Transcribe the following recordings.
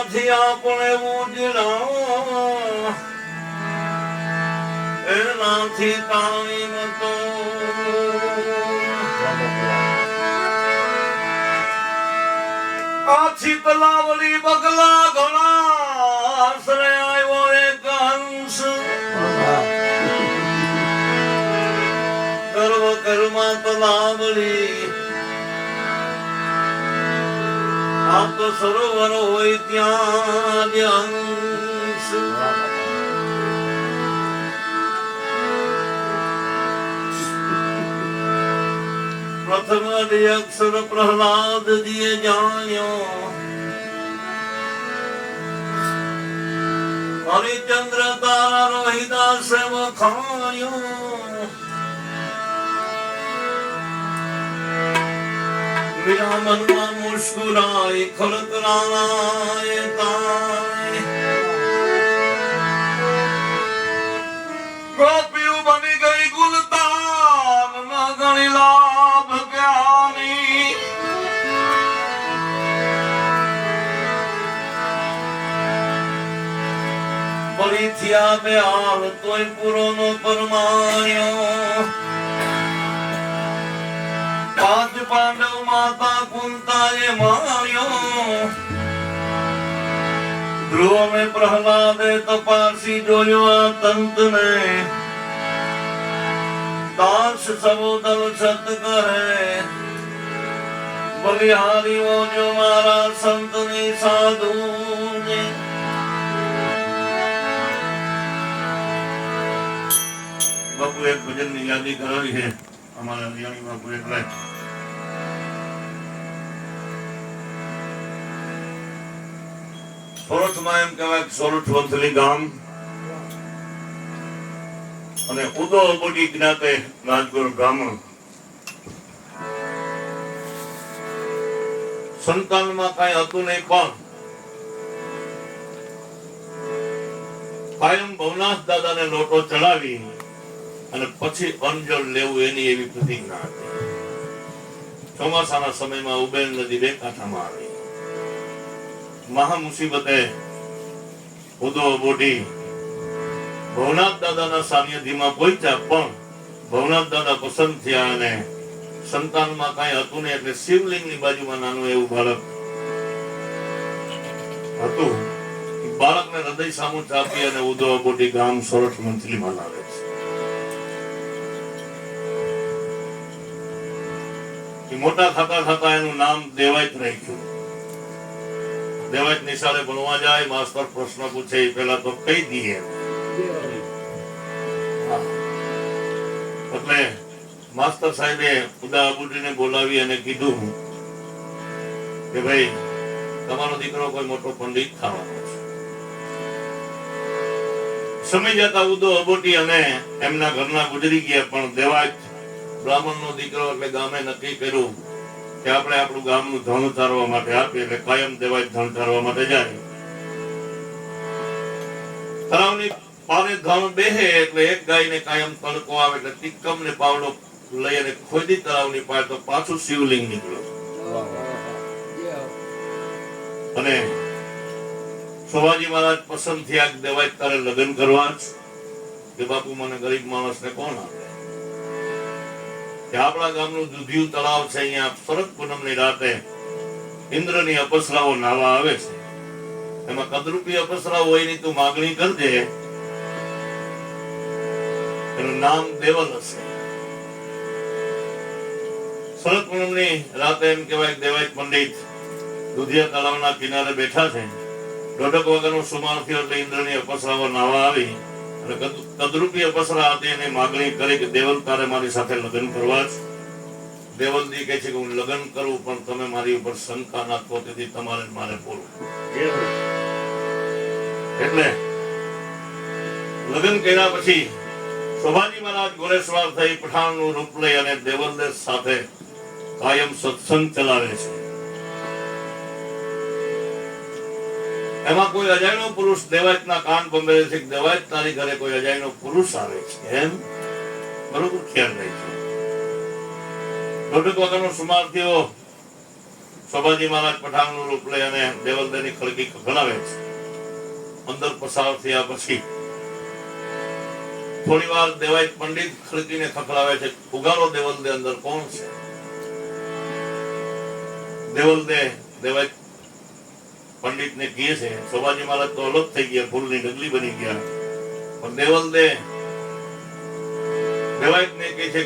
એનાથી આપણે ઉજળા એનાથી કાળી મતો આછી તલાવલી બગલા ઘણા આશરે આવ્યો એક હંસ ગર્વ કર્મા તલાવલી આપ તો સરોવર હોય ત્યાં જ હંસ પ્રથમ અક્ષર પ્રહલાદ જીએ જાણ્યો હરિચંદ્ર તારા રોહિદાસે વખાણ્યો મીરા મનમાં મુસ્કુરાય ખડકરાય તાય ગોપીઓ બની ગઈ ગુલતાન ન ગણી લાભ જ્ઞાની પડી થયા બે હાલ તોય પૂરો નો પરમાણ્યો પાંચ પાંડવ માતા કુંતાએ માર્યો ધ્રુવ ને પ્રહલાદે તપાસી જોયો આ તંતને દાસ સબોદલ સત કહે બલિહારીઓ જો મારા સંતની સાધુ ને બાપુ એક ભજન ની યાદી કરાવી છે અમારા નિયાણી બાપુ એટલે સોરઠમાં એમ કહેવાય સોરઠ વંથલી ગામ અને ઉદો બોડી જ્ઞાતે રાજગુરુ બ્રાહ્મણ સંતાનમાં કઈ હતું નહીં પણ કાયમ ભવનાથ દાદાને લોટો ચડાવી અને પછી અંજળ લેવું એની એવી પ્રતિજ્ઞા હતી. ચોમાસાના સમયમાં ઉબેલ નદી બે કાંઠામાં આવી મહા મુસીબતે ઉદો બોડી ભવનાથ દાદાના સાનિધ્યમાં પહોંચ્યા પણ ભવનાથ દાદા પસંદ થયા અને સંતાનમાં કઈ હતું નહીં એટલે શિવલિંગની બાજુમાં નાનું એવું બાળક હતું. બાળકને હૃદય સામું ચાપી અને ઉદો બોડી ગામ સોરઠ મંથલીમાં લાવે છે. મોટા થતા થતા એનું નામ દેવાયત રાખ્યું. દેવાયત નિશાળે ભણવા જાય માસ્ટર પ્રશ્ન પૂછે પેલા તો કહી દઈએ એટલે માસ્ટર સાહેબે ઉદા અબુડીને બોલાવી અને કીધું કે ભાઈ તમારો દીકરો કોઈ મોટો પંડિત થવાનો છે. સમય જતા ઉદો અબોટી અને એમના ઘરના ગુજરી ગયા પણ દેવાયત બ્રાહ્મણનો દીકરો એટલે ગામે નક્કી કર્યું કે આપણે આપણું ગામનું ધન ઉતારવા માટે આપીએ એટલે કાયમ દેવાય ધન ઉતારવા માટે જાય. તળાવની પારે ધન બેહે એટલે એક ગાયને કાયમ તડકો આવે એટલે તિક્કમ ને પાવડો લઈ અને ખોદી તળાવની પાર તો પાછું શિવલિંગ નીકળ્યો અને સોવાજી મહારાજ પસંદ થયા કે દેવાય તારે લગ્ન કરવા જ કે બાપુ મને ગરીબ માણસને કોણ આપે. આપણા ગામનું દૂધિયું તળાવ છે અહીંયા શરદ પૂનમની રાતે ઇન્દ્રની અપસરાઓ નાવા આવે છે. એમાં કદરૂપી અપસરા હોય ની તું માગણી કરજે એનું નામ દેવલ હશે. શરદ પૂનમની રાતે એમ કહેવાય દેવાય પંડિત દૂધિયા તળાવના કિનારે બેઠા છે. દોઢક વાગ્યાનો સુમાર થયો એટલે ઇન્દ્રની અપસરાઓ નાવા આવી અને કદરૂપી અપસરા હતી એને માગણી કરી કે દેવલ તારે મારી સાથે લગ્ન કરવા છે. દેવલજી કહે છે કે હું લગ્ન કરું પણ તમે મારી ઉપર શંકા નાખો તેથી તમારે મારે પૂરું. એટલે લગ્ન કર્યા પછી શોભાજી મહારાજ ગોરેશ્વર થઈ પઠાણનું રૂપ લઈ અને દેવલને સાથે કાયમ સત્સંગ ચલાવે છે. એમાં કોઈ અજાણ્યો પુરુષ દેવાયતના કાન બંબેરે છે. દેવાયત તારી ઘરે કોઈ અજાણ્યો પુરુષ આવે છે એમ બરોબર ખ્યાલ રહી છે. દોઢક વાગ્યાનો સુમાર થયો. શોભાજી મહારાજ પઠાણનું રૂપ લઈ અને દેવલદેની ખડકી ખખડાવે છે. અંદર પસાર થયા પછી થોડી વાર દેવાયત પંડિત ખડકીને ખખડાવે છે. ઉગાડો દેવલદે અંદર કોણ છે? દેવલદે દેવાયત પંડિત ને કહે છે, શોભાજી મહારાજ તો અલગ થઈ ગયા, ફૂલની ઢગલી બની ગયા, પણ દેવલદે દેવાયત ને કહે છે,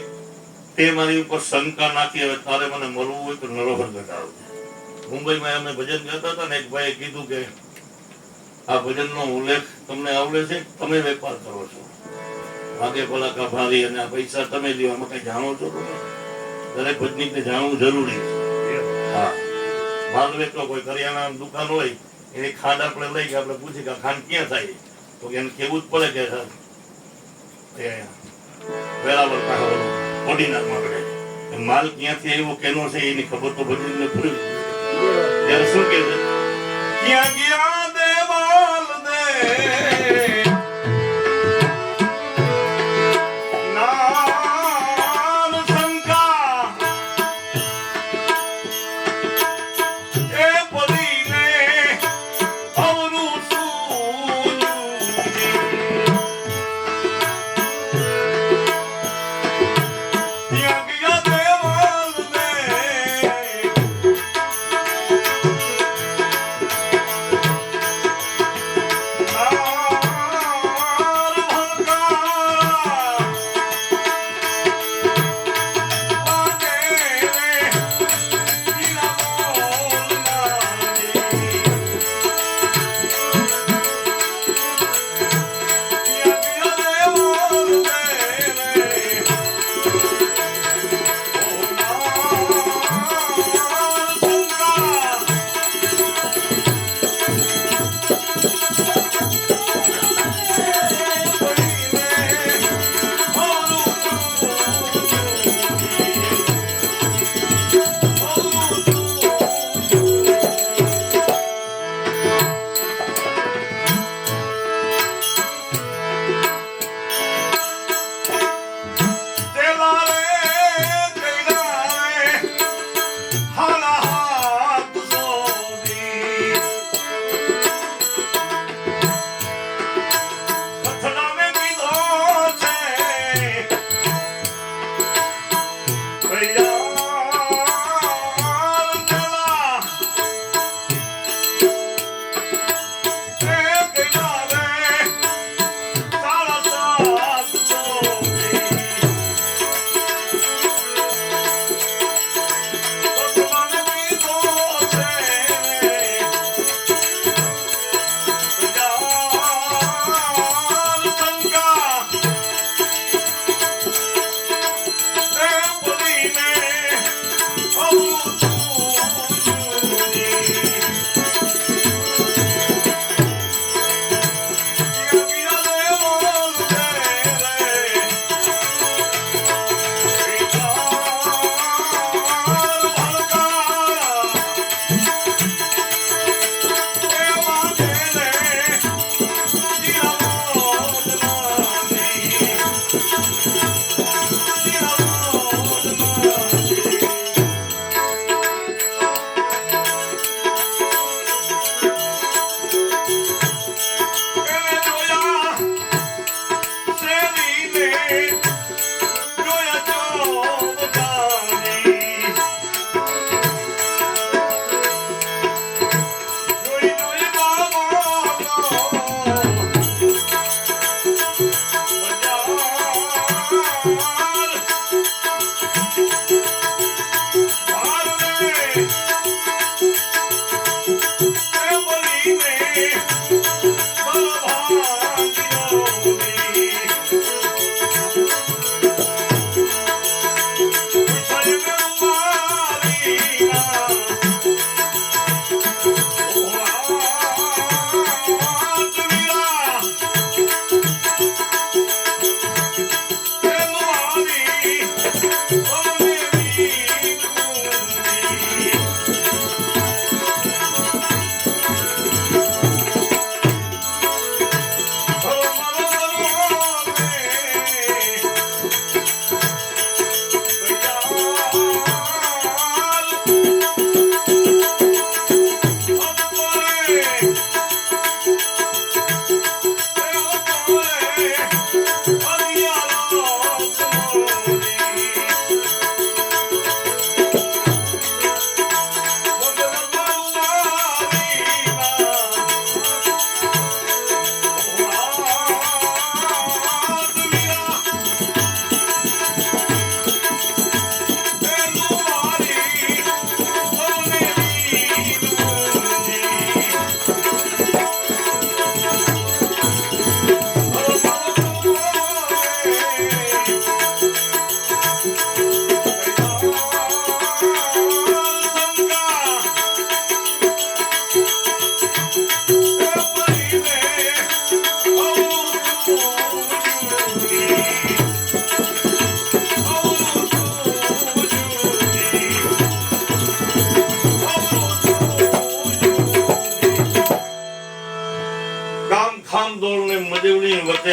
તે મારી ઉપર શંકા નાખી, હવે તારે મને મળવું હોય તો નરોહર ઘટાડો. મુંબઈમાં અમે ભજન ગાતા હતા ને, એક ભાઈએ કીધું કે આ ભજનનો ઉલ્લેખ તમને આવડે છે, તમે વેપાર કરો છો, ભાગે ભલા કા ભારી, અને આ પૈસા તમે લ્યો, આમાં કઈ જાણો છો? દરેક ભજનીકને જાણવું જરૂરી છે. હા, માલ વેચો, કોઈ કરિયાણાની દુકાન હોય, એની ખાંડ આપણે લઈ ગયા, આપણે પૂછી કે ખાંડ ક્યાં થાય, તો એને કેવું જ પડે કે વેરાવળ પાસે ઓડીનાથમાં પડે. માલ ક્યાંથી આવ્યો, કેનો છે, એની ખબર તો બધી પૂરી. ત્યારે શું કે છે? ક્યાં ગયા દેવાલ દે નામ શંકા એ પડીને અવરું શું ક્યાં ગયા દેવાલ દે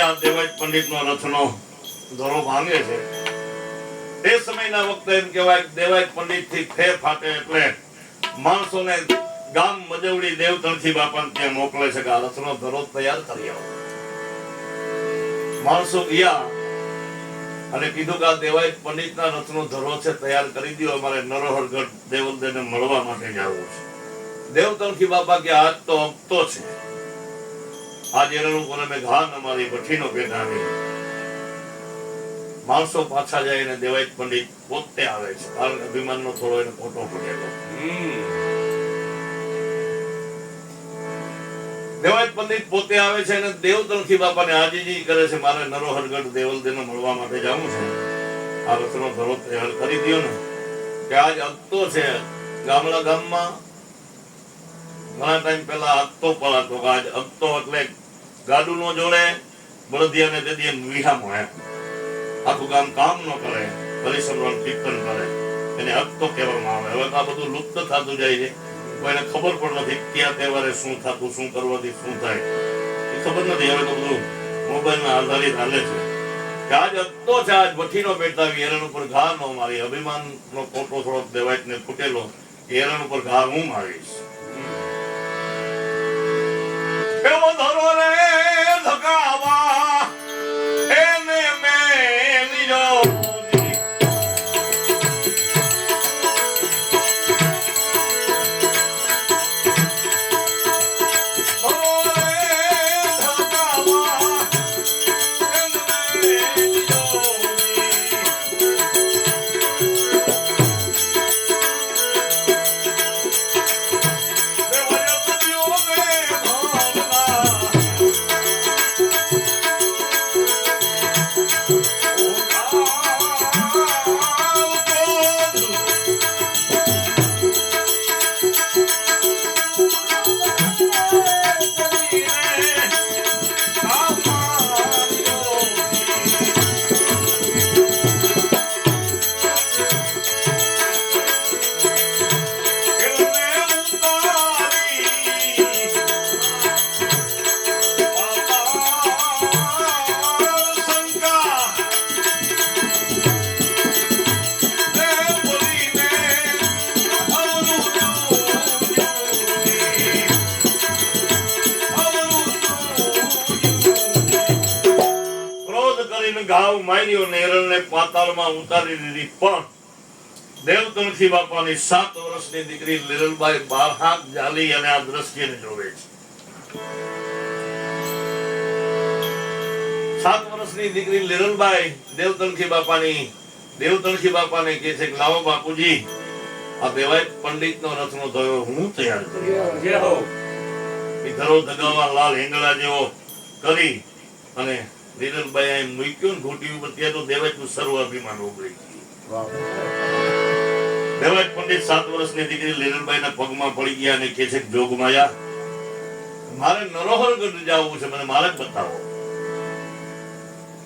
આ દેવાજ પંડિતનો રથનો ધોરો ભાંગે છે તે સમયના વખતે એમ કહેવાય દેવાજ પંડિતથી ફેર ફાટે એટલે માણસોને ગામ મજવડી દેવતણથી બાપાને ત્યાં મોકલે છે કે આ રથનો ધોરો તૈયાર કરી આવો. માણસો ગયા અને કીધું કે આ દેવાજ પંડિતના રથનો ધોરો છે તૈયાર કરી દો, અમારે નરોહરગઢ દેવલદેવને મળવા માટે જવું છે. દેવતણથી બાપા કે આજ તો હપ્તો છે, આજ એરણું પર અમે ઘાન અમારી ભઠ્ઠીનો પેટાવી. માણસો પાછા જાય અને દેવાજ પંડિત પોતે આવે છે, કારણ કે અભિમાનનો થોડો એને ખોટો પડેલો. દેવાજ પંડિત પોતે આવે છે અને દેવતણથી બાપાને આજીજી કરે છે, મારે નરોહરગઢ દેવલદેવને મળવા માટે જવું છે, આ રથનો ધોરો તૈયાર કરી દો ને, કે આજ હપ્તો છે. ગામમાં ઘણા ટાઈમ પહેલા હપ્તો પડાતો, આજ હપ્તો એટલે ગાડું નો જોડે બળદિયાને તે દી વિહામો હે, આખું ગામ કામ ન કરે, પરિશ્રમ કીર્તન કરે, એને હપ્તો કહેવામાં આવે. હવે આ બધું લુપ્ત થતું જાય છે, કોઈને ખબર પણ નથી કયા તહેવારે શું થતું, શું કરવાથી શું થાય એ ખબર નથી. હવે તો બધું મોબાઈલના આધારિત હાલે છે કે આજ હપ્તો છે, આજ ભઠ્ઠીનો પેટાવી, એરણ ઉપર ઘા ન મારી. અભિમાનનો ખોટો થોડોક દેવાજને ફૂટેલો, એરણ ઉપર ઘા હું મારીશ. એવો ધરો રે ધકાવા એને મેલીજો ઘાવ માર્યો ને એરણને પાતાળમાં ઉતારી દીધી. પણ દેવતણથી બાપાની 7 વર્ષની દીકરી લીલબાઈ 12 હાથ જાલી અને આ દ્રશ્યને જોવે છે. 7 વર્ષની દીકરી લીલબાઈ દેવતણથી બાપાને કહે છે કે લાવો બાપુજી, આ દેવાજ પંડિતનો રથનો ધોરો હું તૈયાર કર્યો. એ ધરો ધગાવા લાલ હિંગળા જેવો કરી અને લીલબાઈ મૂક્યો ને ઘોટી ઉપર. ત્યાં તો દેવાજનું સર્વ અભિમાન ઉભરી ગયું. દેવાજ પંડિત 7 વર્ષની દીકરી લીલબાઈના પગમાં પડી ગયા અને કહે છે કે જોગમાયા, મારે નરોહરગઢ જવું છે, મને મારે બતાવો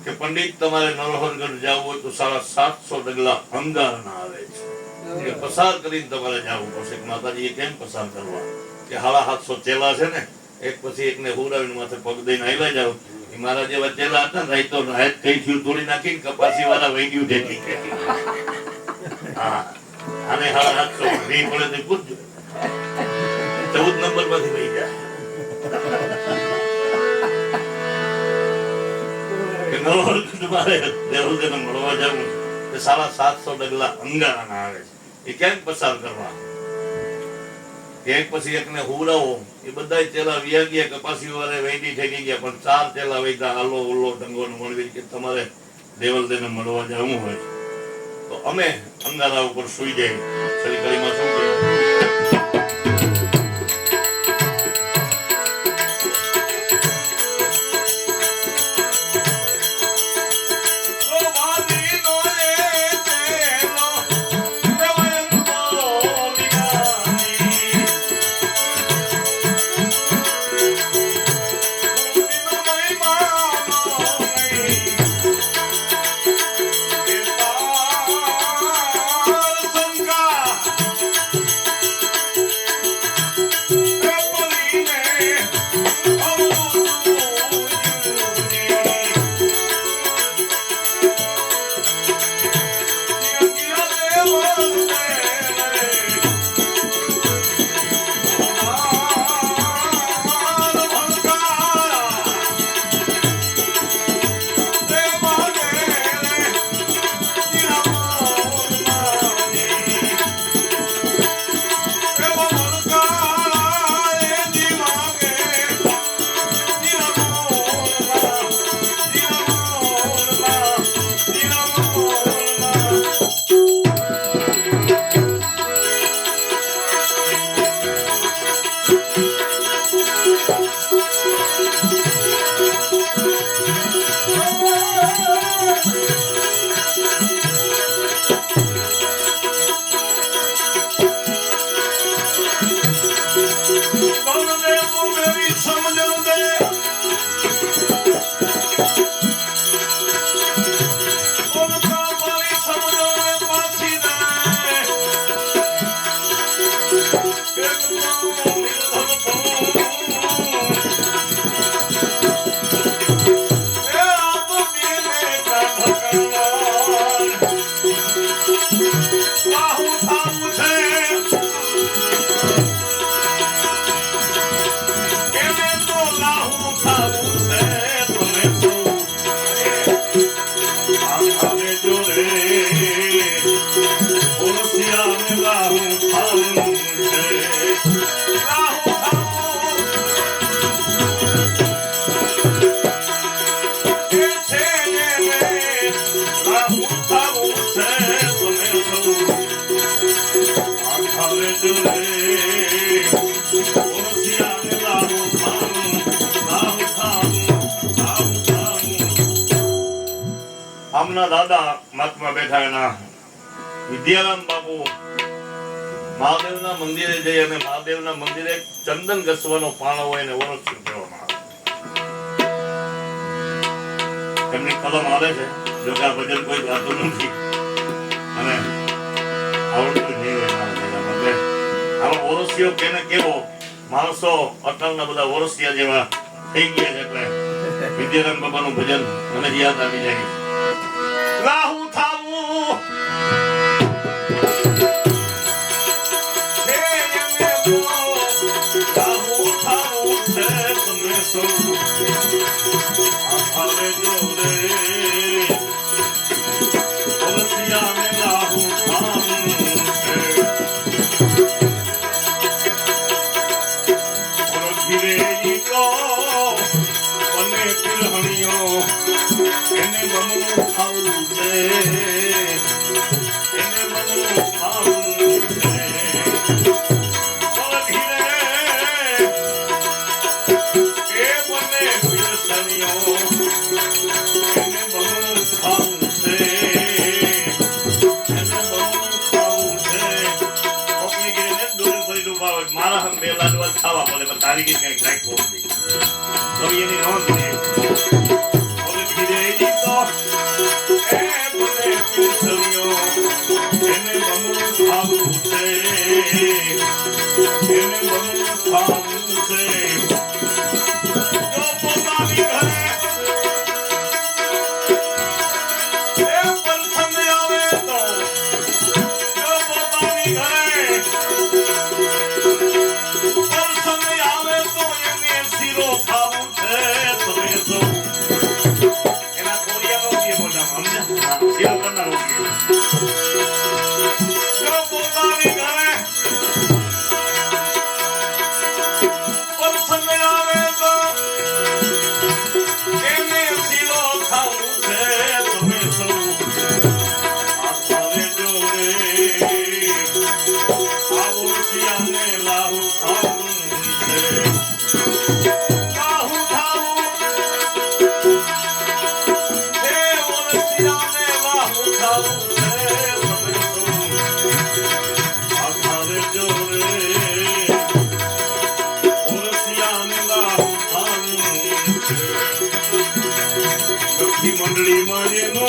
કે પંડિત તમારે નરોહરગઢ જવું હોય તો 750 ડગલા અંગારના આવે છે, પસાર કરીને તમારે જવું પડશે. માતાજી કેમ પસાર કરવા? કે 750 ચેલા છે ને, એક પછી એકને હુરાવીને માથે પગ દઈને આયલા જાવ. મારા જેવા ચેલા હતા ને, તો રાત કઈ થયું તોડી નાખીને કપાસી વાળા વૈદ્યુ ઢેકી આને 750 નહીં પડે તો પૂછજો, 14 નંબર માંથી વહી જાય. મારે દેવલદેવને મળવા જવું છે, 750 ડગલા અંગારાના આવે છે, એ ક્યાંક પસાર કરવા? એક પછી એકને હુરાવો. એ બધા ચેલા વ્યા ગયા, કપાસી વાળા વેડી ઠેકી ગયા, પણ 4 ચેલા વૈદા હાલો ઉલ્લો ઢંગો મળવી કે તમારે દેવલદેવને મળવા જવું હોય તો અમે અંગારા ઉપર સુઈ જાય. છરી કડીમાં શું કહે? ઓરસિયાને લાહુ થાવું છે લાહુ થાવું એ છે ને લાહુ થાવું છે તમે સૌ આખારે જોડે ઓરસિયાને લાહુ થાવું લાહુ થાવું લાહુ થાવું આમના દાદા મહાત્મા બેઠા એના વિદ્યારામ બાપુ મહાદેવના મંદિરે જઈ અને મહાદેવના મંદિરે ચંદન ઘસવાનો પાણો હોય ને ઓરસ્યું કહેવામાં આવે એમની કલમ આવે છે જો કે આ ભજન કોઈ ગાતું નથી અને આવડતું નહીં હોય આમાં ઓરસ્યો કેને કેવો માણસો અટલના બધા ઓરસિયા જેવા થઈ ગયા છે એટલે વિદ્યારામ બાપાનું ભજન મને યાદ આવી જાય રાહુ થાવું રાહુ થાવું છે તમે સૌ આખારે જોડે ઓરસિયાને રાહુ થાવું છે ઓળખીરે ઈ તો બને તિલહણીઓ એને બમણું ખાવું છે એને બમણું ખાવું છે ઓળખીરે એ બને તિલહણીઓ એને બમણું ખાવું છે એને બમણું ખાવું છે ઓપની ગીરીને દોરી ફરી ડૂબાવે મારા હમ બે લાડવા ખાવા પડે પણ તારી ગીરી કંઈક રાખવું નથી તો એની નોંધ લે એને બમણું ખાવું છે એને બમણું ખાવું છે જો પોતાની ઘરે એ પલસન આવે તો જો પોતાની ઘરે પલસન આવે તો એને શીરો ખાવું છે તમે તો એના કોરિયાનો કે મોટા સમજ્યા શીરો કરનારો કે જો પોતાની ઘરે પલસન આવે તો એને શીરો ખાવું છે તમે સૌ આખારે જોડે આવો શિયાને લાહુ ખાવું છે લાહુ ખાવું હે ઓરસિયાને લાહુ ખાવું છે તમે સૌ આખારે જોડે ઓરસિયાને લાહુ ખાવું છે લખી મંડળીમાં જેનો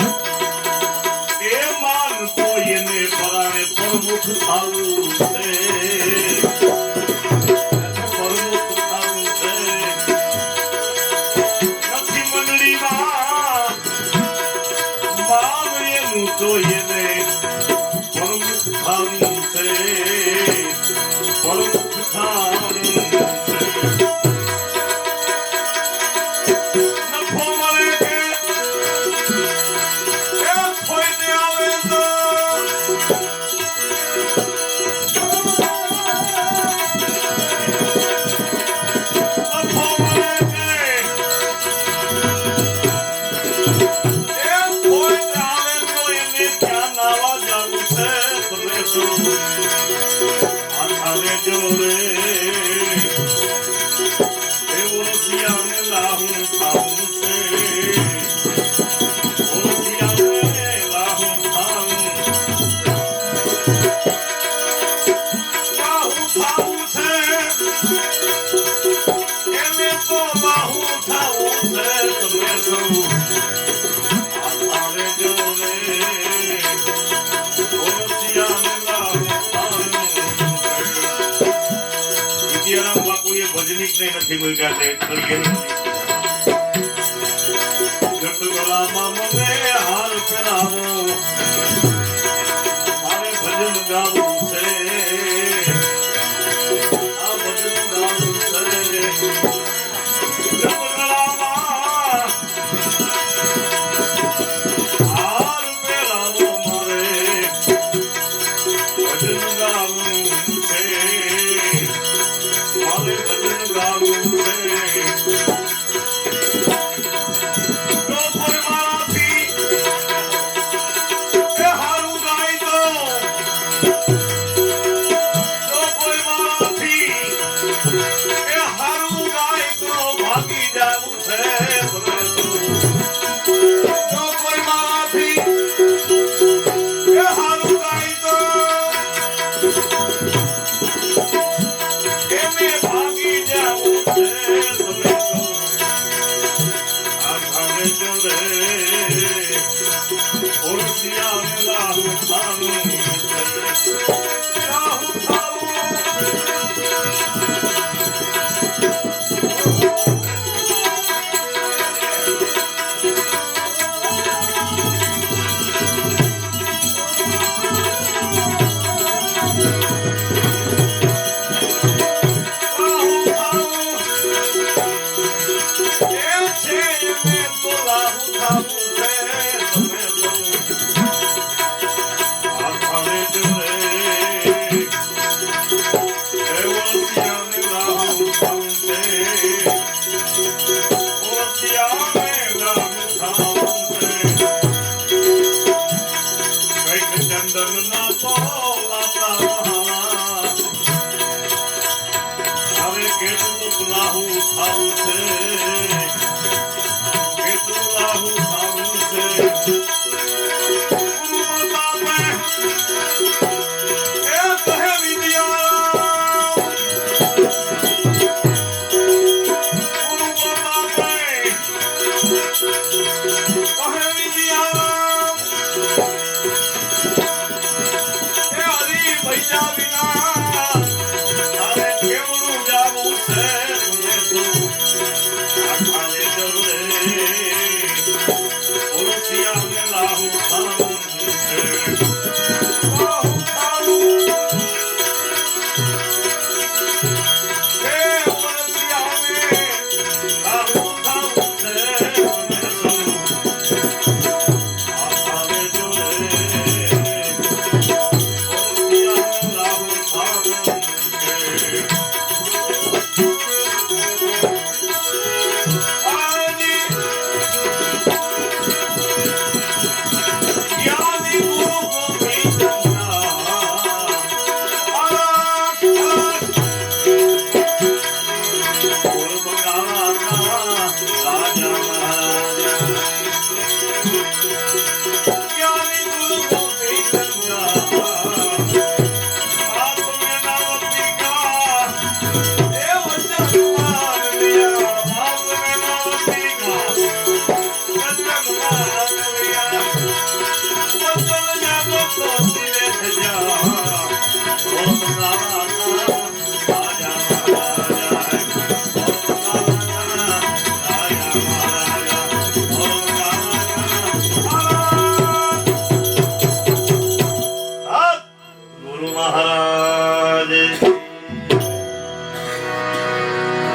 એ માનતો એને પરાણે પ્રમુખ થાવું છે પ્રમુખ થાવું છે લખી મંડળીમાં બાપ એનું તો એને પ્રમુખ થાવું છે પ્રમુખ થાવું છે નફો મળે કે એ ખોઈને આવે તો નફો મળે કે એ ખોઈને આવે તો એને ત્યાં નાવા જવું છે તમે સૌ આખારે જોડે એ ઓરસિયાને લાહુ ખાવું છે ઓરસિયાને લાહુ ખાવું છે એને તો લાહુ ખાવું છે તમે સૌ આખારે જોડે ઓરસિયાને લાહુ ખાવું છે વિદ્યારામ બાપુએ ભજનિક ને નથી મૂક્યા છે ગળામાં મને હાર પહેરાવો મારે ભજન ગાવું છે આ ભજન ગાવું છે ગળામાં હાર પહેરાવો મારે ભજન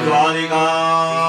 દ્વારિકા